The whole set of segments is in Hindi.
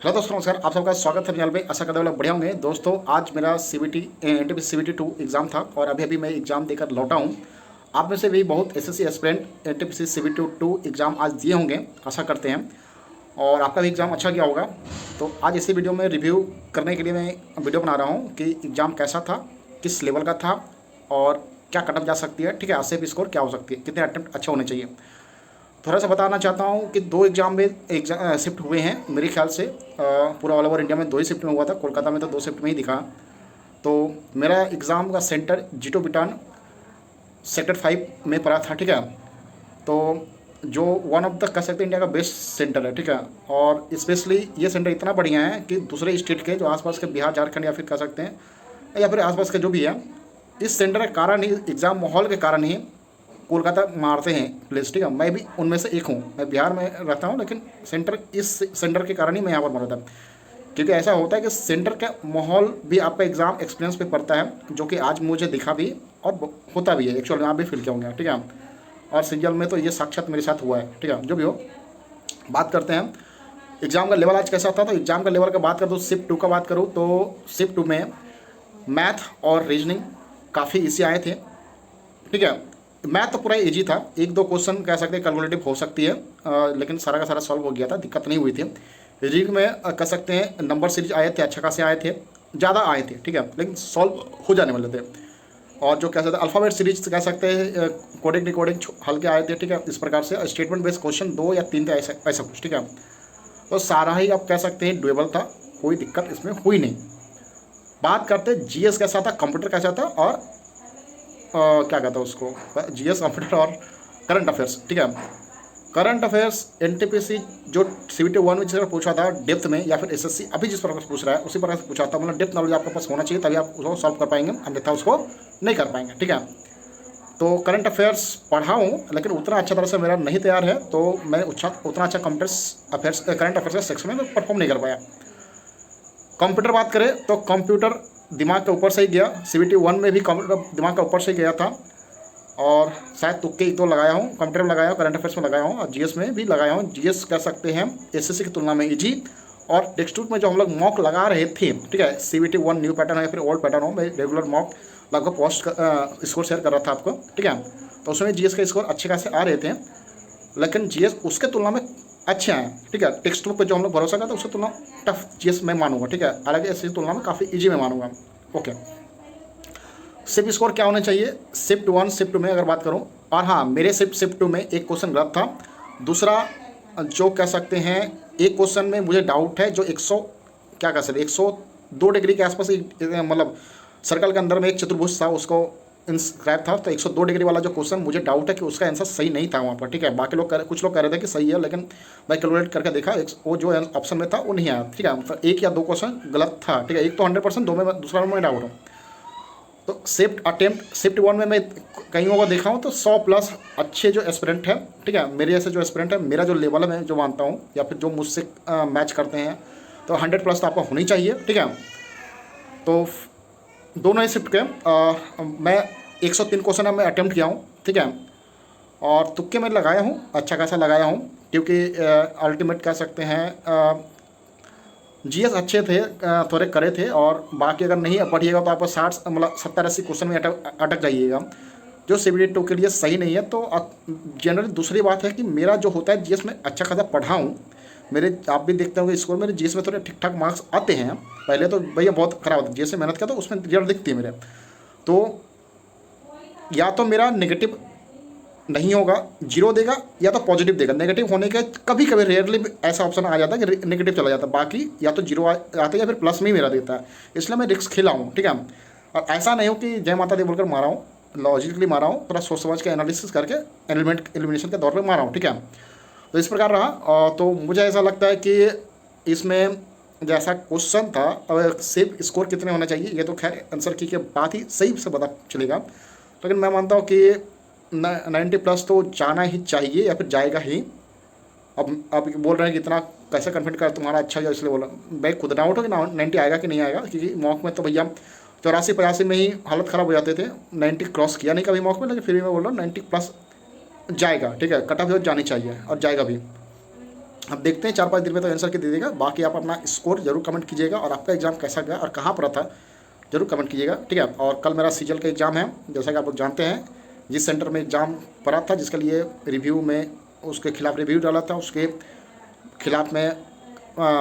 हेलो दोस्तों, नमस्कार। आप सबका स्वागत है चैनल पे। आशा करते हैं लोग बढ़िया होंगे। दोस्तों, आज मेरा सीबीटी एनटीपीसी सीबीटी 2 एग्ज़ाम था और अभी मैं एग्ज़ाम देकर लौटा हूँ। आप में से भी बहुत SSC aspirant NTPC CBT 2 exam आज दिए होंगे, आशा करते हैं, और आपका भी एग्ज़ाम अच्छा गया होगा। तो आज इसी वीडियो में रिव्यू करने के लिए मैं वीडियो बना रहा हूँ कि एग्ज़ाम कैसा था, किस लेवल का था और क्या कटअप जा सकती है, ठीक है, सेफ स्कोर क्या हो सकती है, कितने अटेम्प्ट अच्छे होने चाहिए। थोड़ा सा बताना चाहता हूँ कि दो एग्ज़ाम में शिफ्ट हुए हैं मेरे ख्याल से। पूरा ऑल ओवर इंडिया में दो ही शिफ्ट में हुआ था, कोलकाता में तो दो शिफ्ट में ही दिखा। तो मेरा एग्ज़ाम का सेंटर जीटो बिटान सेक्टर 5 में पड़ा था, ठीक है। तो जो वन ऑफ द कह सकते हैं इंडिया का बेस्ट सेंटर है, ठीक है। और स्पेशली ये सेंटर इतना बढ़िया है कि दूसरे स्टेट के जो आसपास के बिहार, झारखंड या फिर कह सकते हैं या फिर आसपास के जो भी है, इस सेंटर के कारण ही, एग्ज़ाम माहौल के कारण ही कोलकाता मारते हैं प्लेस, ठीक है। मैं भी उनमें से एक हूँ। मैं बिहार में रहता हूँ, लेकिन इस सेंटर के कारण ही मैं यहाँ पर मरा था। क्योंकि ऐसा होता है कि सेंटर का माहौल भी आपका एग्ज़ाम एक्सपीरियंस पे पड़ता है, जो कि आज मुझे दिखा भी और होता भी है। एक्चुअली आप भी फील किया होंगे, ठीक है। और सीरियल में तो ये साक्षात मेरे साथ हुआ है, ठीक है। जो भी हो, बात करते हैं एग्ज़ाम का लेवल आज कैसा था। तो एग्ज़ाम का लेवल का बात करूँ तो शिफ्ट 2 का बात करूँ तो शिफ्ट 2 में मैथ और रीजनिंग काफ़ी ईजी आए थे, ठीक है। मैथ तो पूरा इजी था, एक दो क्वेश्चन कह सकते हैं कैलकुलेटिव हो सकती है, लेकिन सारा का सारा सॉल्व हो गया था, दिक्कत नहीं हुई थी। रीजनिंग में कह सकते हैं नंबर सीरीज आए थे, अच्छा खासे आए थे, ज़्यादा आए थे, ठीक है, लेकिन सॉल्व हो जाने वाले थे। और जो कह सकते हैं अल्फ़ाबेट सीरीज कह सकते हैं, कोडिंग डिकोडिंग हल्के आए थे, ठीक है। इस प्रकार से स्टेटमेंट बेस्ड क्वेश्चन 2 या 3 थे, ऐसा कुछ, ठीक है। तो सारा ही आप कह सकते हैं डुएबल था, कोई दिक्कत इसमें हुई नहीं। बात करते जीएस कैसा था, कंप्यूटर कैसा था, और क्या कहता है उसको, जीएस, कंप्यूटर और करंट अफेयर्स, ठीक है। करंट अफेयर्स एनटीपीसी जो सीबीटी 1 में जिस तरह पूछा था डेप्थ में, या फिर एसएससी अभी जिस प्रकार से पूछ रहा है उसी प्रकार से पूछा था। मतलब डेप्थ नॉलेज आपके पास होना चाहिए, तभी आप उसको सॉल्व कर पाएंगे, अन्यथा उसको नहीं कर पाएंगे, ठीक है। तो करंट अफेयर्स पढ़ा हूँ, लेकिन उतना अच्छा तरह से मेरा नहीं तैयार है, तो मैं उतना अच्छा करंट अफेयर्स का सेक्शन में परफॉर्म नहीं कर पाया। कंप्यूटर बात करें तो कंप्यूटर दिमाग के ऊपर से ही गया। सीबीटी 1 में भी कंप्यूटर दिमाग के ऊपर से ही गया था, और शायद तुक्के ही तो लगाया हूँ। कंप्यूटर में लगाया हूँ, करंट अफेयर्स में लगाया हूँ, और जीएस में भी लगाया हूँ। जीएस कह सकते हैं एसएससी की तुलना में इजी। और टेक्स्ट बुक में जो हम लोग मॉक लगा रहे थे, ठीक है, सीबीटी 1 न्यू पैटर्न है या फिर ओल्ड पैटर्न हो, मैं रेगुलर मॉक लगभग पोस्ट स्कोर शेयर कर रहा था आपको, ठीक है। तो उसमें जीएस के स्कोर अच्छे खासे आ रहे थे, लेकिन जीएस उसके तुलना में अच्छे हैं, ठीक है। टेक्स्ट बुक पर जो हम लोग भरोसा करते हैं उसकी तुलना टफ जीएस में मानूंगा, ठीक है। हालांकि ऐसी तुलना में काफ़ी इजी में मानूंगा, ओके। शिफ्ट स्कोर क्या होना चाहिए शिफ्ट 1 शिफ्ट 2 में अगर बात करूं, और हाँ, मेरे शिफ्ट 2 में एक क्वेश्चन गलत था। दूसरा जो कह सकते हैं, एक क्वेश्चन में मुझे डाउट है, जो 100 क्या कह सकते 102 डिग्री के आसपास मतलब सर्कल के अंदर में एक चतुर्भुज था, उसको इंस्क्राइब था। तो 102 डिग्री वाला जो क्वेश्चन, मुझे डाउट है कि उसका आंसर सही नहीं था वहाँ पर, ठीक है। बाकी कुछ लोग कह रहे थे कि सही है, लेकिन मैं कैलकुलेट करके देखा, वो जो ऑप्शन में था वो नहीं आया, ठीक है। मतलब एक या दो क्वेश्चन गलत था, ठीक है। एक तो 100%, दो में दूसरा में डाउट हूँ। तो शिफ्ट 1 में मैं कईयों को देखा हूँ तो 100+ अच्छे जो एस्पिरेंट हैं, ठीक है, मेरे जैसे जो एस्पिरेंट है, मेरा जो लेवल है, मैं जो मानता हूँ, या फिर जो मुझसे मैच करते हैं, तो 100+ तो आपको होनी चाहिए, ठीक है। तो दोनों ही शिफ्ट के मैं 103 क्वेश्चन मैं अटेम्प्ट किया हूँ, ठीक है। और तुक्के में लगाया हूँ, अच्छा खासा लगाया हूँ, क्योंकि अल्टीमेट कह सकते हैं जीएस अच्छे थे, थोड़े करे थे। और बाकी अगर नहीं पढ़िएगा तो आपको 60 मतलब 70-80 क्वेश्चन में अटक जाइएगा, जो सीबीटी 2 के लिए सही नहीं है। तो जनरली दूसरी बात है कि मेरा जो होता है जीएस में अच्छा खासा पढ़ा हूँ। मेरे आप भी देखते होंगे स्कूल, मेरे जीएस में थोड़े ठीक ठाक मार्क्स आते हैं। पहले तो भैया बहुत ख़राब होता है, जीएस में मेहनत किया तो उसमें रिजल्ट दिखती है मेरे। तो या तो मेरा नेगेटिव नहीं होगा, जीरो देगा, या तो पॉजिटिव देगा। नेगेटिव होने के कभी कभी रेयरली ऐसा ऑप्शन आ जाता है कि नेगेटिव चला जाता है, बाकी या तो जीरो आता है या फिर प्लस में ही मेरा देता है। इसलिए मैं रिस्क खेला हूँ, ठीक है। और ऐसा नहीं हो कि जय माता दी बोलकर मारा हूँ, लॉजिकली मारा हूँ, थोड़ा सोच समझ के एनालिसिस करके एलिमिनेशन के दौर पर मारा हूँ, ठीक है। तो इस प्रकार रहा। तो मुझे ऐसा लगता है कि इसमें जैसा क्वेश्चन था, अब सेफ स्कोर कितने होना चाहिए, ये तो खैर आंसर की के बाद ही सही से पता चलेगा। लेकिन मैं मानता हूँ कि 90+ तो जाना ही चाहिए, या फिर जाएगा ही। अब आप बोल रहे हैं कि इतना कैसे कन्फिडेंट कर तुम्हारा अच्छा है, इसलिए बोला। मैं खुद डाउट हो कि 90 आएगा कि नहीं आएगा, क्योंकि मॉक में तो भैया 84-85 में ही हालत ख़राब हो जाते थे। 90 क्रॉस किया नहीं कभी मॉक में, लेकिन फिर भी मैं बोल रहा हूँ 90+ जाएगा, ठीक है। कट ऑफ जानी चाहिए और जाएगा भी। अब देखते हैं 4-5 दिन में तो आंसर के दे देगा। बाकी आप अपना स्कोर जरूर कमेंट कीजिएगा और आपका एग्ज़ाम कैसा गया और कहाँ पर था जरूर कमेंट कीजिएगा, ठीक है। और कल मेरा सीजल का एग्ज़ाम है, जैसा कि आप लोग जानते हैं। जिस सेंटर में एग्ज़ाम पड़ा था, जिसके लिए रिव्यू में उसके खिलाफ रिव्यू डाला था, उसके खिलाफ में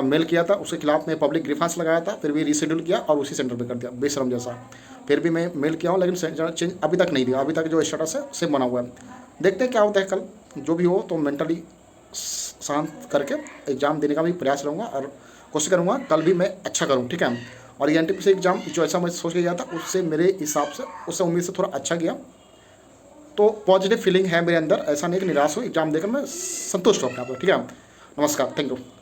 मेल किया था, उसके खिलाफ में पब्लिक ग्रीफांस लगाया था, फिर भी रीशेड्यूल किया और उसी सेंटर पे कर दिया, बेशरम जैसा। फिर भी मैं मेल किया हूँ लेकिन सेंटर चेंज अभी तक नहीं दिया, अभी तक जो स्टेटस है सेम बना हुआ है। देखते हैं क्या होता है कल। जो भी हो तो मेंटली शांत करके एग्ज़ाम देने का भी प्रयास रहूँगा और कोशिश करूँगा कल भी मैं अच्छा करूँ, ठीक है। और ये एनटीपीसी एग्ज़ाम जो ऐसा मैं सोच के गया था उससे मेरे हिसाब से उससे उम्मीद से थोड़ा अच्छा गया, तो पॉजिटिव फीलिंग है मेरे अंदर। ऐसा नहीं कि निराश हो, एग्ज़ाम देकर मैं संतुष्ट हूँ अपने आप को, ठीक है। नमस्कार, थैंक यू।